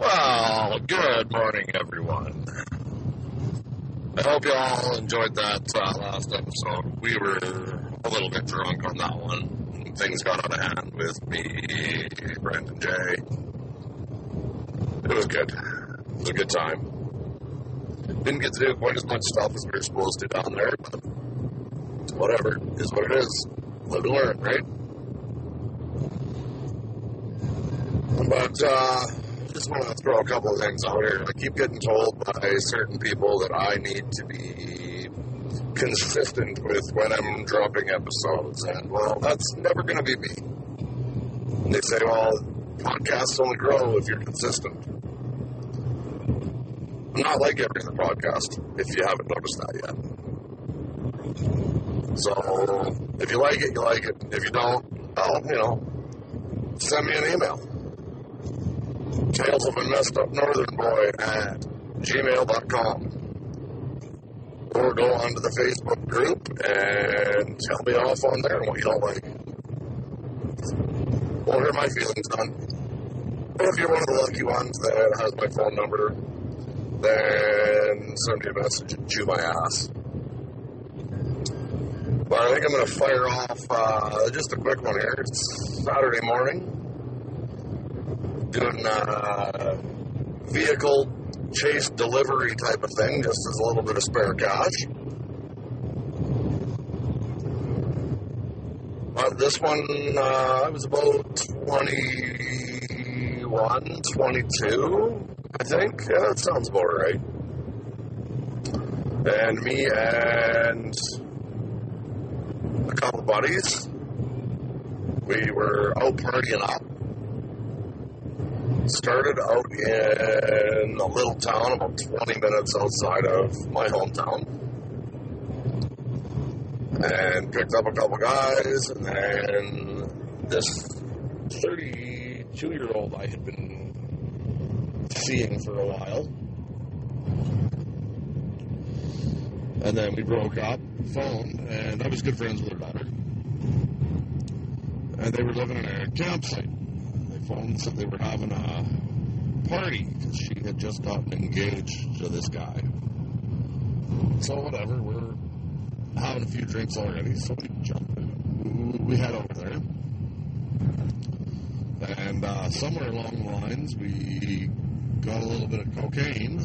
Well, good morning, everyone. I hope you all enjoyed that last episode. We were a little bit drunk on that one. Things got out of hand with me, Brent, and Jay. It was good. It was a good time. Didn't get to do quite as much stuff as we were supposed to down there, but whatever. It is what it is. Live and learn, right? But, just want to throw a couple of things out here. I keep getting told by certain people that I need to be consistent with when I'm dropping episodes. And, well, that's never going to be me. And they say, well, podcasts only grow if you're consistent. I'm not like every other podcast, if you haven't noticed that yet. So, if you like it, you like it. If you don't, well, send me an email. Tales of a Messed Up Northern Boy at gmail.com, or go onto the Facebook group and tell me off on there what you don't like. Won't hurt my feelings none. But if you're one of the lucky ones that has my phone number, then send me a message and chew my ass. But I think I'm going to fire off just a quick one here. It's Saturday morning. Doing vehicle chase delivery type of thing, just as a little bit of spare cash. This one, I was about 21, 22, I think. Yeah, that sounds about right. And me and a couple buddies, we were out partying up. Started out in a little town about 20 minutes outside of my hometown, and picked up a couple guys, and then this 32-year-old I had been seeing for a while, and then we broke up, phone, and I was good friends with her daughter, and they were living in a campsite. Phone said they were having a party because she had just gotten engaged to this guy. So whatever, we're having a few drinks already, so we jumped in. We head over there, and somewhere along the lines we got a little bit of cocaine.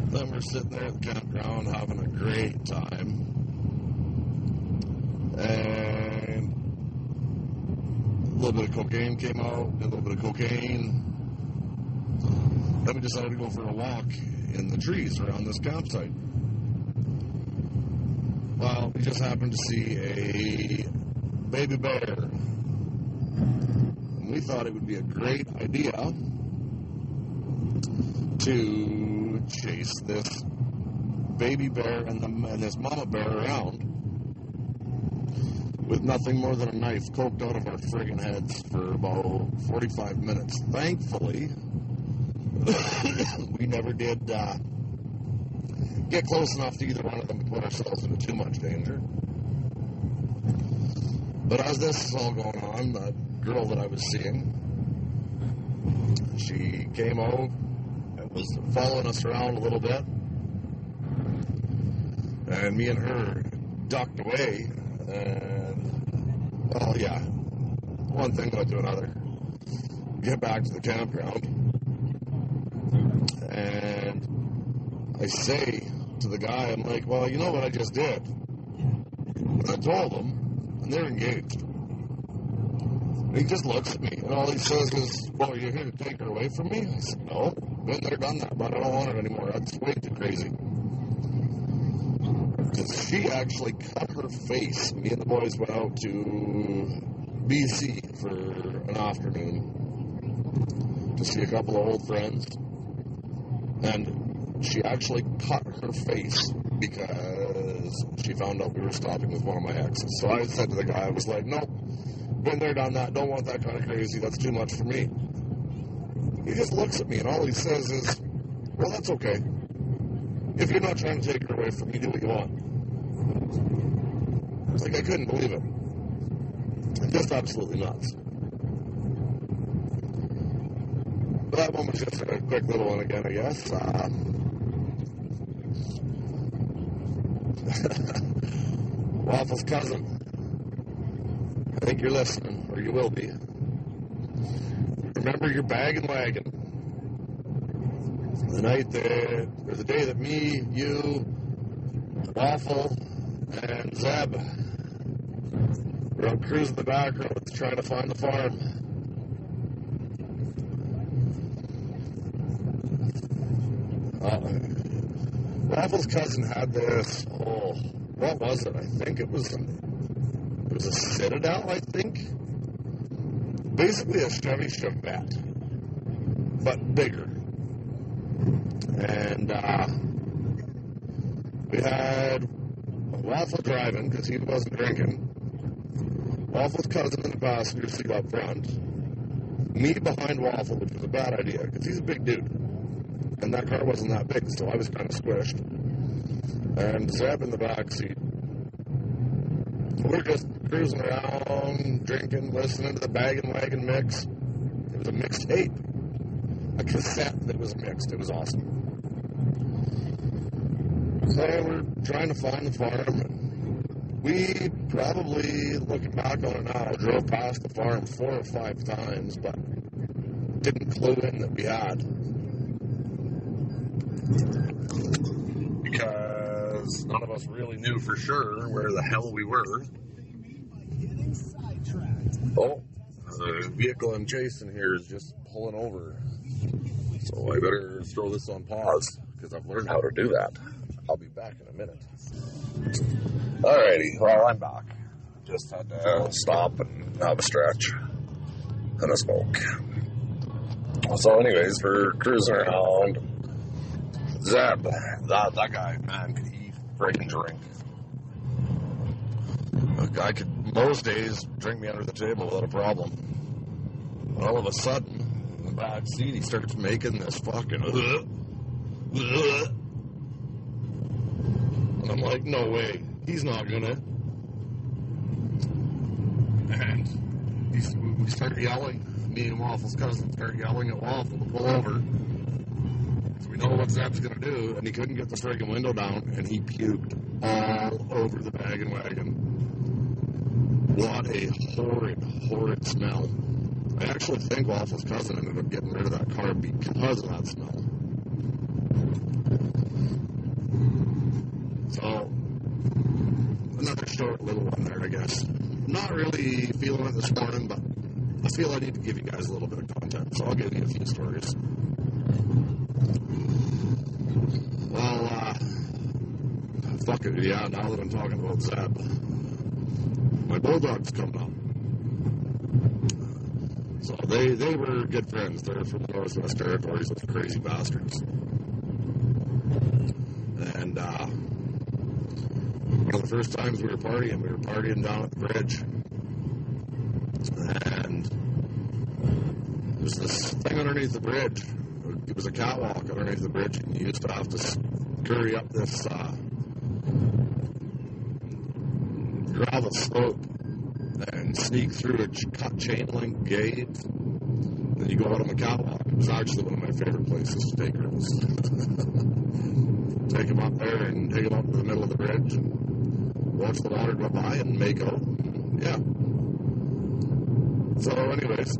Then we're sitting there at the campground having a great time, and a little bit of cocaine came out, a little bit of cocaine. Then we decided to go for a walk in the trees around this campsite. Well, we just happened to see a baby bear. And we thought it would be a great idea to chase this baby bear and this mama bear around with nothing more than a knife poked out of our friggin' heads for about 45 minutes. Thankfully, we never did get close enough to either one of them to put ourselves into too much danger. But as this is all going on, the girl that I was seeing, she came out and was following us around a little bit, and me and her ducked away. And, well, yeah, one thing led to another. Get back to the campground, and I say to the guy, I'm like, well, you know what I just did? And I told him, and they're engaged. And he just looks at me, and all he says is, well, are you here to take her away from me? I said, no, been there, done that, but I don't want it anymore. That's way too crazy. Because she actually cut her face. Me and the boys went out to BC for an afternoon to see a couple of old friends. And she actually cut her face because she found out we were stopping with one of my exes. So I said to the guy, I was like, nope, been there, done that, don't want that kind of crazy, that's too much for me. He just looks at me and all he says is, well, that's okay. If you're not trying to take her away from me, do what you want. I was like, I couldn't believe it. Just absolutely nuts. But that one was just a quick little one again, I guess. Waffle's cousin. I think you're listening, or you will be. Remember your bag and wagon. The night there, or the day that me, you, Waffle, and Zeb were out cruising the back roads trying to find the farm. Waffle's cousin had this, what was it? I think it was a Citadel, I think. Basically a Chevy Chevette, but bigger. And we had Waffle driving because he wasn't drinking. Waffle's cousin in the passenger seat up front. Me behind Waffle, which was a bad idea because he's a big dude. And that car wasn't that big, so I was kind of squished. And Zeb in the back seat. We're just cruising around, drinking, listening to the Bag and Wagon mix. It was a mixtape. A cassette that was mixed. It was awesome. So we're trying to find the farm. We probably, looking back on it now, drove past the farm 4 or 5 times, but didn't clue in that we had. Because none of us really knew for sure where the hell we were. Oh, the vehicle I'm chasing here is just pulling over. So I better throw this on pause, because I've learned how to do that. I'll be back in a minute. Alrighty, well, I'm back. Just had to stop and have a stretch and a smoke. So anyways, we're cruising around. Zeb, that guy, man, could he freaking drink. A guy could, most days, drink me under the table without a problem. But all of a sudden, in the back seat, he starts making this fucking and I'm like, no way, he's not gonna. And we start yelling. Me and Waffle's cousin start yelling at Waffle to pull over. So we know what Zeb's gonna do, and he couldn't get the friggin' window down, and he puked all over the Bag and Wagon. What a horrid smell. I actually think Waffle's cousin ended up getting rid of that car because of that smell. So, another short little one there, I guess. Not really feeling it this morning, but I feel I need to give you guys a little bit of content, so I'll give you a few stories. Well, fuck it, yeah, now that I'm talking about Zeb, my Bulldog's coming up. So they were good friends. They're from the Northwest Territories, those crazy bastards. And one of the first times we were partying down at the bridge. And there's this thing underneath the bridge. It was a catwalk underneath the bridge, and you used to have to scurry up this gravel slope and sneak through a cut chain link gate. Then you go out on the catwalk. It was actually one of my favorite places to take girls. Take them up there and take them up to the middle of the bridge and watch the water go by and make out. Yeah. So anyways,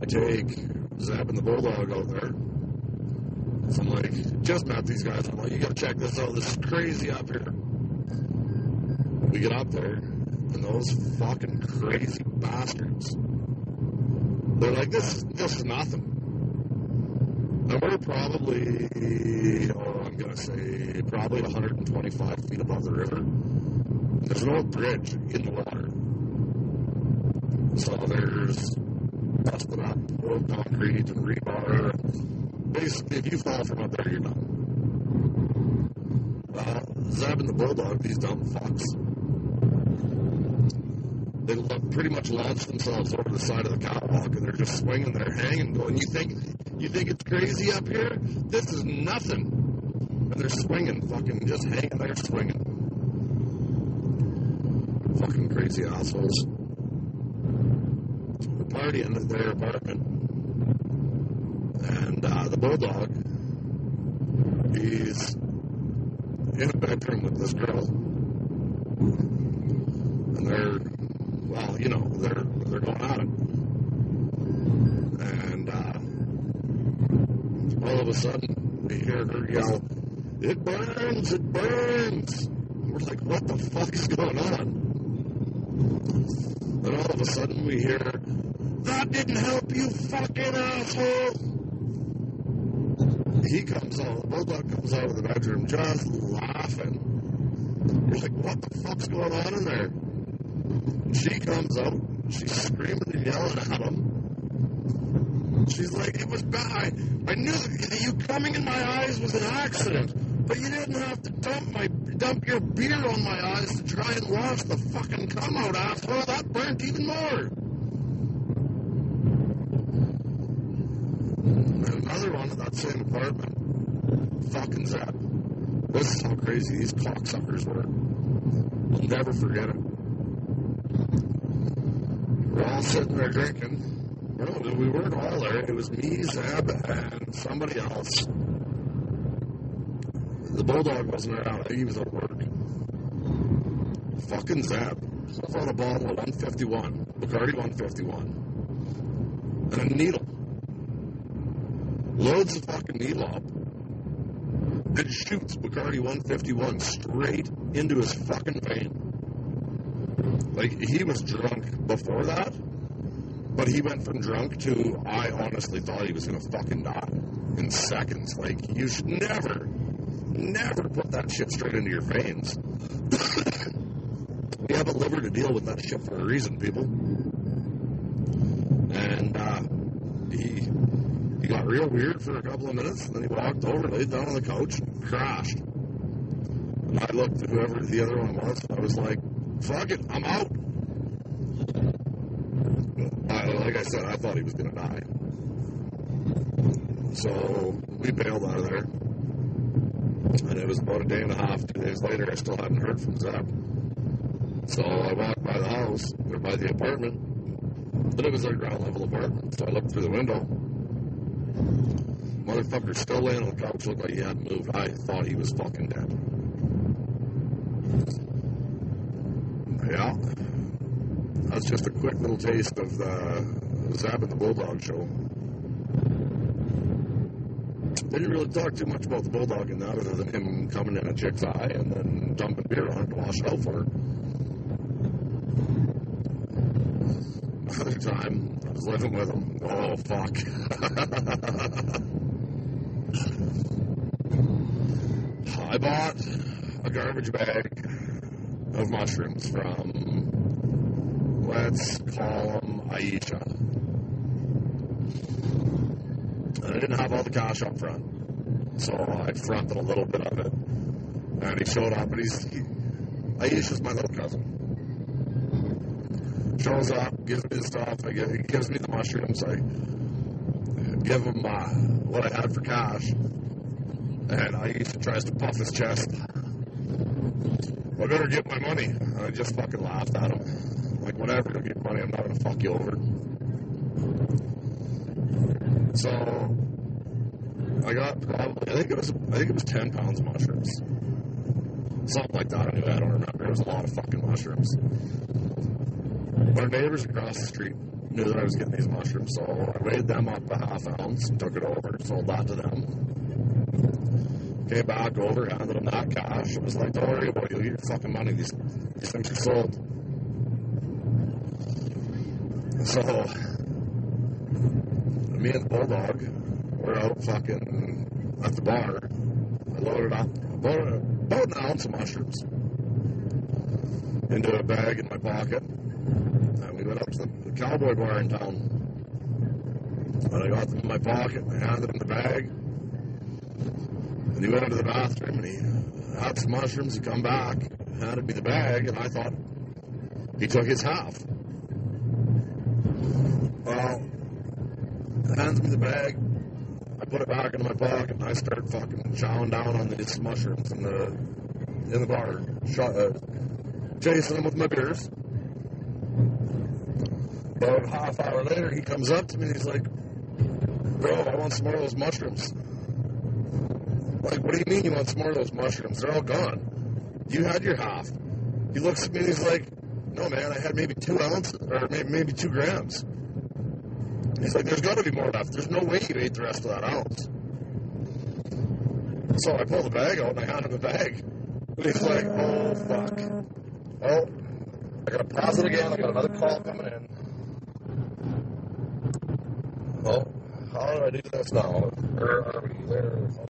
I take Zeb and the Bulldog out there. So I'm like, just met these guys. I'm like, you gotta check this out. This is crazy up here. We get up there, and those fucking crazy bastards, they're like, this is nothing. And we're probably, I'm going to say, probably 125 feet above the river. There's an old bridge in the water. So there's busted up old concrete and rebar. Basically, if you fall from up there, you're done. Zeb and the Bulldog, these dumb fucks, they pretty much launched themselves over the side of the catwalk, and they're just swinging there, hanging, going, you think it's crazy up here? This is nothing. And they're swinging, fucking just hanging there, swinging. Fucking crazy assholes. We're partying at their apartment. And the bulldog, he's in a bedroom with this girl. And they're going at it. And all of a sudden, we hear her yell, "It burns! It burns!" And we're like, what the fuck is going on? Then all of a sudden, we hear, "That didn't help, you fucking asshole!" He comes out, the bulldog comes out of the bedroom just laughing. We're like, what the fuck's going on in there? And she comes out, she's screaming and yelling at him. She's like, "It was bad. I knew that you coming in my eyes was an accident, but you didn't have to dump your beer on my eyes to try and wash the fucking cum out, asshole. That burnt even more." And another one at that same apartment, fucking Zap. This is how crazy these cocksuckers were. I'll never forget it. We're all sitting there drinking. No, we weren't all there. It was me, Zeb, and somebody else. The bulldog wasn't around. I think he was at work. Fucking Zeb pulls out a bottle of 151, Bacardi 151, and a needle. Loads the fucking needle up and shoots Bacardi 151 straight into his fucking vein. Like, he was drunk before that, but he went from drunk to, I honestly thought he was going to fucking die in seconds. Like, you should never put that shit straight into your veins. We have a liver to deal with that shit for a reason, people. And he got real weird for a couple of minutes, and then he walked over, laid down on the couch, and crashed. And I looked at whoever the other one was, and I was like, fuck it, I'm out. Like I said, I thought he was going to die. So we bailed out of there. And it was about a day and a half, 2 days later, I still hadn't heard from Zap. So I walked by the house, or by the apartment, and it was our ground level apartment. So I looked through the window. Motherfucker's still laying on the couch, looked like he hadn't moved. I thought he was fucking dead. Yeah. That's just a quick little taste of the Zap and the Bulldog show. Didn't really talk too much about the Bulldog in that, other than him coming in a chick's eye and then dumping beer on it to wash it out for her. Another time, I was living with him. Oh, fuck. I bought a garbage bag of mushrooms from, let's call him Aisha. And I didn't have all the cash up front, so I fronted a little bit of it. And he showed up, and Aisha's my little cousin. Shows up, gives me the stuff, he gives me the mushrooms, I give him what I had for cash, and Aisha tries to puff his chest. I better get my money. And I just fucking laughed at him. Like, whatever, you'll get money, I'm not gonna fuck you over. So I got probably, I think it was 10 pounds of mushrooms. Something like that, anyway, I don't remember. It was a lot of fucking mushrooms. But our neighbors across the street knew that I was getting these mushrooms, so I weighed them up a half ounce and took it over, sold that to them. Came back over, handed them that cash. It was like, don't worry about it, you'll get your fucking money. These things are sold. So me and the Bulldog were out fucking at the bar. I loaded up about an ounce of mushrooms into a bag in my pocket. And we went up to the cowboy bar in town. And I got them in my pocket and I handed him the bag. And he went into the bathroom and he had some mushrooms. He come back, handed me the bag, and I thought he took his half. Well, hands me the bag, I put it back into my pocket, and I start fucking chowing down on these mushrooms in the bar, chasing them with my beers. About a half hour later, he comes up to me, and he's like, Bro, I want some more of those mushrooms. Like, what do you mean you want some more of those mushrooms? They're all gone. You had your half. He looks at me and he's like, no, man, I had maybe 2 ounces, or maybe 2 grams. He's like, there's got to be more left. There's no way you ate the rest of that ounce. So I pull the bag out and I hand him the bag. And he's like, oh, fuck. Oh, I got to pause it again. I got another call coming in. Oh, how do I do this now? Where are we there?